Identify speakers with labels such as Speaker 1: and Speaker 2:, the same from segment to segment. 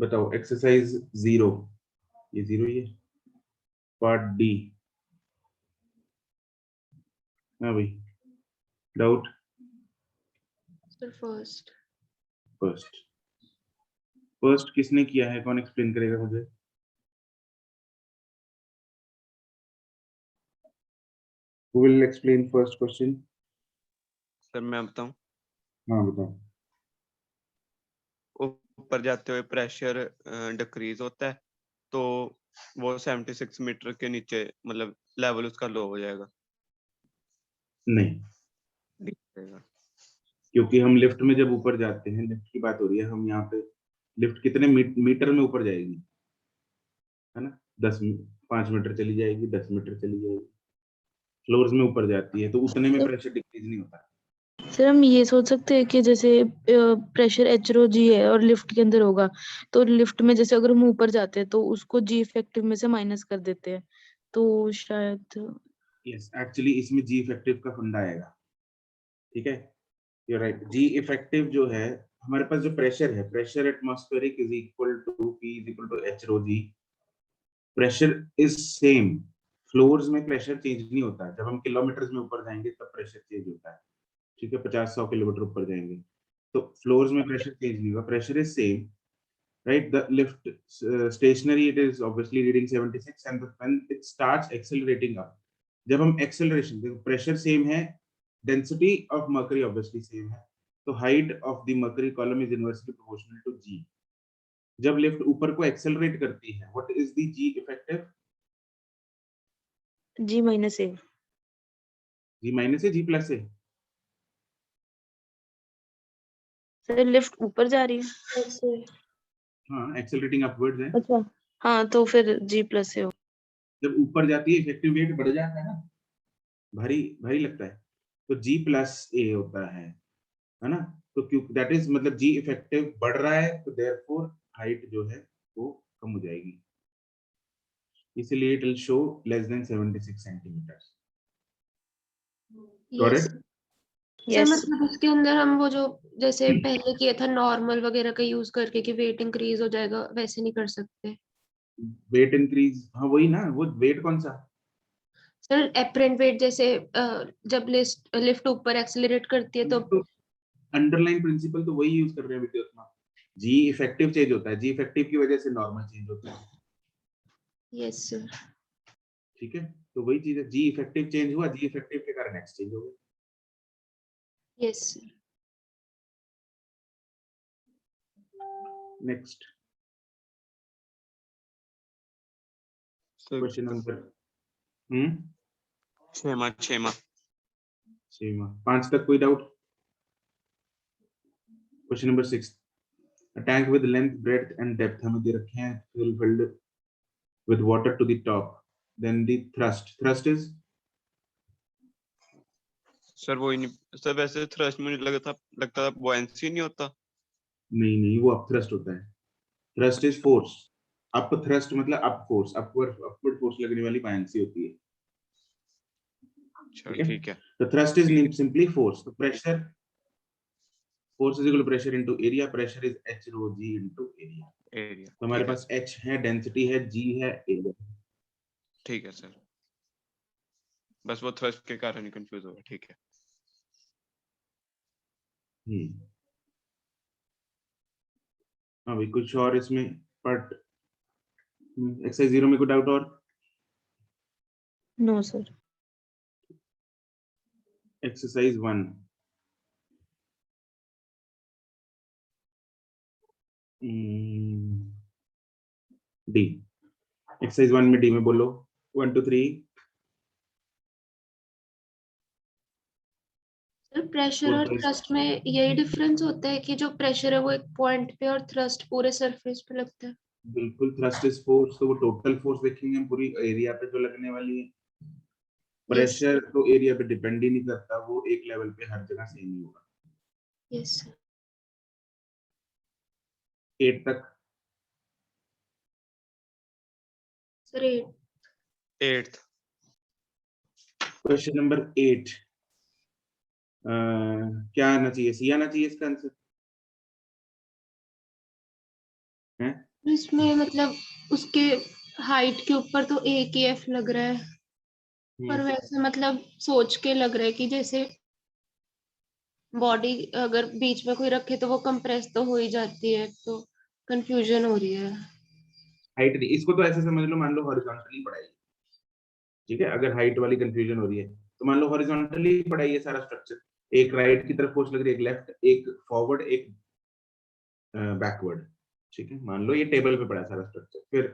Speaker 1: बताओ एक्सरसाइज 0, ये 0 ही है। Part D. हाँ भाई, doubt?
Speaker 2: Sir first
Speaker 1: first first किसने किया है, कौन एक्सप्लेन करेगा मुझे? Who will explain first question?
Speaker 3: Sir मैं बताऊं,
Speaker 1: हाँ बताओ।
Speaker 3: ऊपर जाते हुए प्रेशर डिक्रीज होता है तो वो 76 मीटर के नीचे मतलब लेवल उसका लो हो जाएगा।
Speaker 1: नहीं, क्योंकि हम लिफ्ट में जब ऊपर जाते हैं, लिफ्ट की बात हो रही है, हम यहाँ पे लिफ्ट कितने मीटर में ऊपर जाएगी, है ना? 5 मीटर चली जाएगी, 10 मीटर चली जाएगी, फ्लोर्स में ऊपर जाती है, तो उतने में प्रेशर डिक्रीज नहीं होता।
Speaker 4: सर हम ये सोच सकते हैं कि जैसे प्रेशर एच रो जी है और लिफ्ट के अंदर होगा, तो लिफ्ट में जैसे अगर हम ऊपर जाते हैं तो उसको जी इफेक्टिव में से माइनस कर देते हैं, तो शायद।
Speaker 1: यस, एक्चुअली इसमें जी इफेक्टिव का फंडा आएगा। ठीक है, यू राइट। जी इफेक्टिव जो है, हमारे पास जो प्रेशर है, pressure atmospheric is equal to P is equal to H rho G. Pressure is same, floors में प्रेशर चेंज नहीं होता है। जब हम किलोमीटर्स में ऊपर जाएंगे तब प्रेशर चेंज होता है। ठीक है, 50-100 किलोमीटर ऊपर जाएंगे तो फ्लोर्स में प्रेशर चेंज नहीं होगा, pressure is same, right? The lift stationary, it is obviously reading 76, and when it starts accelerating up, जब हम एक्सेलरेशन, देखो प्रेशर सेम है, density of mercury obviously same है, तो height of the mercury column is inversely proportional to G. जब lift ऊपर को accelerate करती है, what is the G effective?
Speaker 4: G minus A.
Speaker 1: G minus है, जी प्लस है?
Speaker 4: सर लिफ्ट ऊपर जा रही है ऐसे।
Speaker 1: हाँ, एक्सेलरेटिंग अपवर्ड्स है।
Speaker 4: अच्छा, हाँ तो फिर जी प्लस से हो।
Speaker 1: जब ऊपर जाती है इफेक्टिव वेट बढ़ जाता है ना, भारी भारी लगता है, तो जी प्लस ए होता है ना? तो क्यों, दैट इज मतलब जी इफेक्टिव बढ़ रहा है, तो देयरफॉर हाइट जो है वो कम हो जाएगी, इसलिए it will show less than 76 centimetre. Correct?
Speaker 2: Sir
Speaker 4: yes
Speaker 2: मतलब उसके अंदर हम वो जो जैसे पहले किया था नॉर्मल वगैरह का यूज करके कि वेट इंक्रीज हो जाएगा, वैसे नहीं कर सकते?
Speaker 1: वेट इंक्रीज, हाँ वही ना, वो वेट कौन सा?
Speaker 2: सर एपरेंट वेट जैसे जब लिफ्ट ऊपर एक्सेलरेट करती है तो
Speaker 1: अंडरलाइन प्रिंसिपल तो वही यूज कर रहे हैं बेटे अपना। जी इफेक्टिव चेंज होता है, जी इफेक्टिव की वजह से नॉर्मल चेंज होता है।
Speaker 2: Yes sir.
Speaker 1: ठीक है, तो वही चीज है, जी इफेक्टिव चेंज हुआ, जी इफेक्टिव के कारण एक्स चेंज हो गया।
Speaker 2: Yes sir.
Speaker 1: Next question number
Speaker 3: छेमा
Speaker 1: 5 तक कोई doubt? Question number 6, a tank with length, breadth and depth हमें दे रखे हैं, filled with water to the top, then the thrust is?
Speaker 3: Sir वो ही नहीं सर, वैसे थ्रस्ट में लगता था बुयांसी नहीं होता।
Speaker 1: नहीं, वो अप थ्रस्ट होता है। Thrust is force, up thrust मतलब अप फोर्स, अपवर्ड फोर्स लगने वाली बायंसी होती है।
Speaker 3: चल ठीक है।
Speaker 1: तो थ्रस्ट इज सिंपली फोर्स, तो pressure, force is equal to pressure into area, pressure is H rho G into area.
Speaker 3: Area
Speaker 1: तो हमारे पास एच है, डेंसिटी है, जी है, एरिया।
Speaker 3: ठीक है सर, बस वो थ्रस्ट के कारण ही कंफ्यूज हो गया। ठीक है।
Speaker 1: हाँ भाई, कुछ और इसमें पार्ट एक्सरसाइज 0 में कोई डाउट और?
Speaker 4: No sir.
Speaker 1: Exercise 1, D. Exercise 1 में डी में बोलो 1 2 3।
Speaker 2: सर प्रेशर और थ्रस्ट में यही डिफरेंस होता है कि जो प्रेशर है वो एक पॉइंट पे और थ्रस्ट पूरे सरफेस पे लगता है?
Speaker 1: बिल्कुल, थ्रस्ट इज फोर्स, तो वो टोटल फोर्स देखेंगे हम पूरी एरिया पे जो लगने वाली है। प्रेशर तो एरिया पे डिपेंड ही नहीं करता, वो एक लेवल पे हर जगह सेम ही होगा।
Speaker 2: Yes sir.
Speaker 1: 8 तक?
Speaker 2: सर
Speaker 3: 8th
Speaker 1: क्वेश्चन नंबर 8, क्या आना चाहिए? सी आना चाहिए इसका आंसर है?
Speaker 2: इसमें मतलब उसके हाइट के ऊपर तो एक ही एफ लग रहा है, पर वैसे मतलब सोच के लग रहा है कि जैसे बॉडी अगर बीच में कोई रखे तो वो कंप्रेस तो हो ही जाती है, तो कंफ्यूजन हो रही है।
Speaker 1: हाइट नहीं, इसको तो ऐसे समझ लो, मान लो हॉरिजॉन्टली पढ़ाई, ठीक है। अगर हाइट वाली कंफ्यूजन हो रही है तो मान लो हॉरिजॉन्टली पढ़ाई है सारा स्ट्रक्चर, एक राइट की तरफ फोर्स लग रही है, एक लेफ्ट, एक फॉरवर्ड, एक बैकवर्ड, ठीक है। मान लो ये टेबल पे पड़ा है सारा स्ट्रक्चर, फिर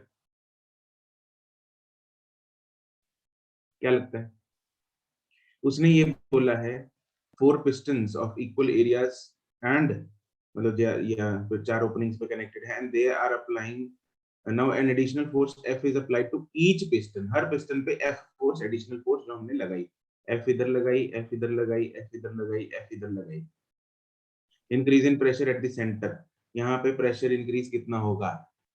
Speaker 1: क्या लगता है? उसने ये बोला है 4 pistons of equal areas and मतलब या फिर 4 openings पे connected है, and they are applying now an additional force F is applied to each piston, her piston पे F force, additional force जो हमने लगाई, F इधर लगाई, F इधर लगाई, F इधर लगाई, F इधर लगाई। Increase in pressure at the centre, यहाँ पे प्रेशर इंक्रीज कितना होगा?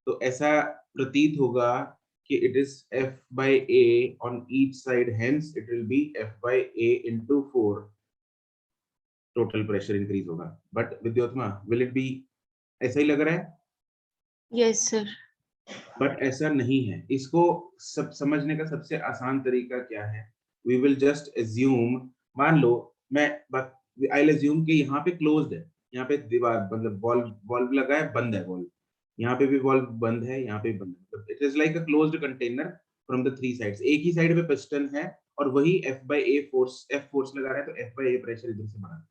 Speaker 1: तो ऐसा प्रतीत होगा कि it is F by A on each side, hence it will be F by A into 4 total pressure increase होगा। But Vidyottama, will it be ऐसा ही लग रहा है?
Speaker 2: Yes sir.
Speaker 1: बट ऐसा नहीं है। इसको सब समझने का सबसे आसान तरीका क्या है? वी विल जस्ट एज्यूम, मान लो मैं आई विल एज्यूम कि यहाँ पे क्लोज्ड है, यहाँ पे दीवार मतलब वॉल्व वॉल्व लगा है, बंद है वॉल्व, यहाँ पे भी वॉल्व बंद है, यहाँ पे भी बंद है, मतलब it is like a closed container from the 3 sides. एक ही साइड पे पिस्टन है और वही F by A force, F force लगा रहा है, तो F by A प्रेशर इधर से बना।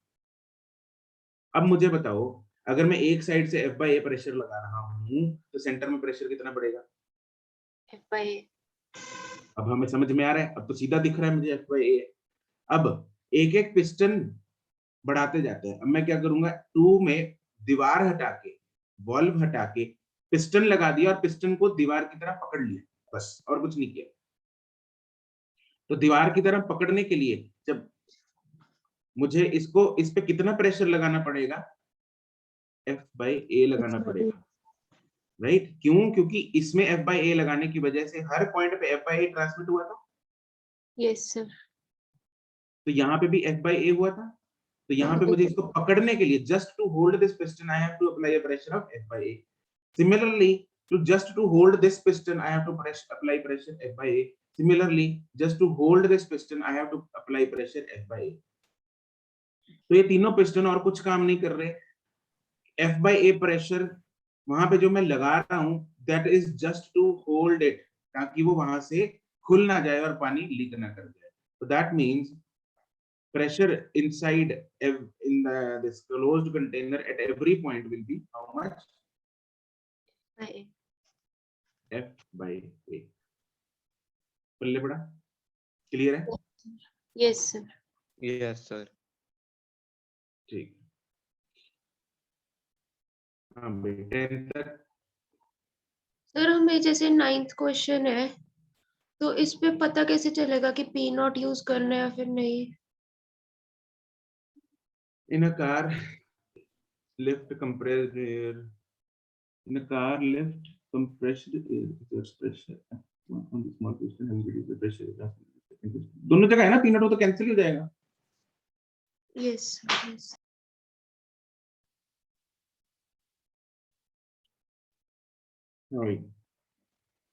Speaker 1: अब मुझे बताओ, अगर मैं एक साइड से F by A प्रेशर लगा रहा हूँ तो सेंटर में प्रेशर कितना बढ़ेगा?
Speaker 2: F by.
Speaker 1: अब हमें समझ में आ रहा है, अब तो सीधा दिख रहा है मुझे F by A। अब एक एक पिस्टन बढ़ाते जाते हैं। अब मैं क्या करूंगा, 2 में दीवार हटा के, वॉल्व हटा के पिस्टन लगा दिया और पिस्टन को दीवार की तरह पकड़ लिया, बस और कुछ नहीं किया। तो दीवार की तरह पकड़ने के लिए जब मुझे इसको, इस पे कितना प्रेशर लगाना पड़ेगा? F by A लगाना पड़ेगा, राइट? क्यों? क्योंकि इसमें F by A लगाने की वजह से हर पॉइंट पे F by A ट्रांसमिट हुआ था।
Speaker 2: Yes sir.
Speaker 1: तो यहाँ पे भी F by A हुआ था। तो यहाँ पे मुझे इसको पकड़ने के लिए, just to hold this piston I have to apply a pressure of F by A। Similarly to just to hold this piston I have to apply pressure F by A। Similarly just to hold this piston I have to apply pressure F by A। तो ये तीनों piston और कुछ काम नहीं कर रहे। F by A pressure वहां पे जो मैं लगा रहा हूं, that is just to hold it, ताकि वो वहां से खुल ना जाए और पानी लीक ना कर जाए। तो that means pressure inside in this closed container at every point will be how much?
Speaker 2: By.
Speaker 1: F by A। पल्ले पड़ा? क्लियर है?
Speaker 2: Yes sir.
Speaker 3: Yes sir.
Speaker 1: ठीक। हाँ भाई, 10 तक।
Speaker 2: सर हमें जैसे 9th क्वेश्चन है, तो इस पे पता कैसे चलेगा कि पी नॉट यूज करना है या फिर नहीं?
Speaker 1: In a car, lift compressed air. In a car, lift compressed air exerts pressure on the small piston and reduce the pressure. दोनों जगह है ना पीनट, वो तो कैंसिल हो जाएगा।
Speaker 2: Yes yes.
Speaker 1: हाँ भाई,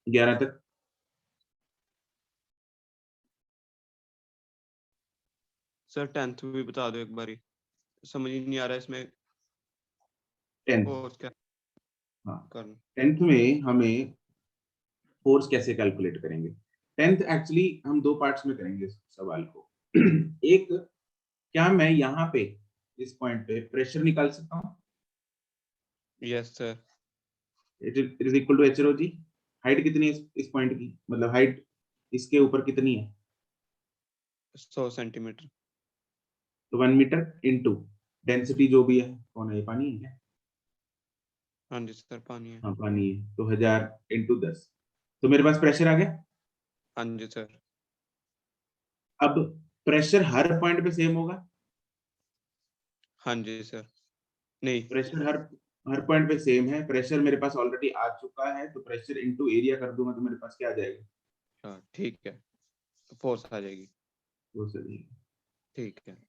Speaker 1: 11 तक।
Speaker 3: सर 10th भी बता दो एक बारी, समझ ही नहीं आ रहा इसमें
Speaker 1: 10th,
Speaker 3: फोर्स क्या
Speaker 1: हाँ
Speaker 3: करना।
Speaker 1: 10th में हमें फोर्स कैसे कैलकुलेट करेंगे? 10th एक्चुअली हम 2 पार्ट्स में करेंगे इस सवाल को। एक, क्या मैं यहाँ पे इस पॉइंट पे प्रेशर निकाल सकता हूँ?
Speaker 3: Yes sir.
Speaker 1: It is equal to H rho G. Height कितनी है इस पॉइंट की, मतलब हाइट इसके ऊपर कितनी है?
Speaker 3: 100 सेंटीमीटर।
Speaker 1: तो 1 मीटर इंटू डेंसिटी जो भी है, कौन है ये, पानी है क्या?
Speaker 3: हाँ जी सर, पानी है।
Speaker 1: हाँ पानी है, तो 1000 इंटू 10, तो मेरे पास प्रेशर आ गया।
Speaker 3: हाँ जी सर।
Speaker 1: अब प्रेशर हर पॉइंट पे सेम होगा?
Speaker 3: हाँ जी सर। नहीं।
Speaker 1: प्रेशर हर पॉइंट पे सेम है, प्रेशर मेरे पास ऑलरेडी आ चुका है, तो प्रेशर इनटू एरिया कर दूंगा तो मेरे पास क्या आ जाएगा?
Speaker 3: हाँ ठीक है, तो फोर्स आ जाएगी।
Speaker 1: वो सही है।
Speaker 3: ठीक है।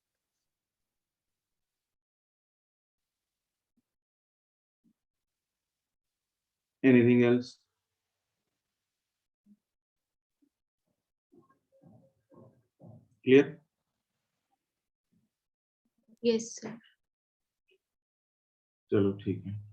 Speaker 1: Anything else? Clear?
Speaker 2: Yes sir.
Speaker 1: चलो ठीक है।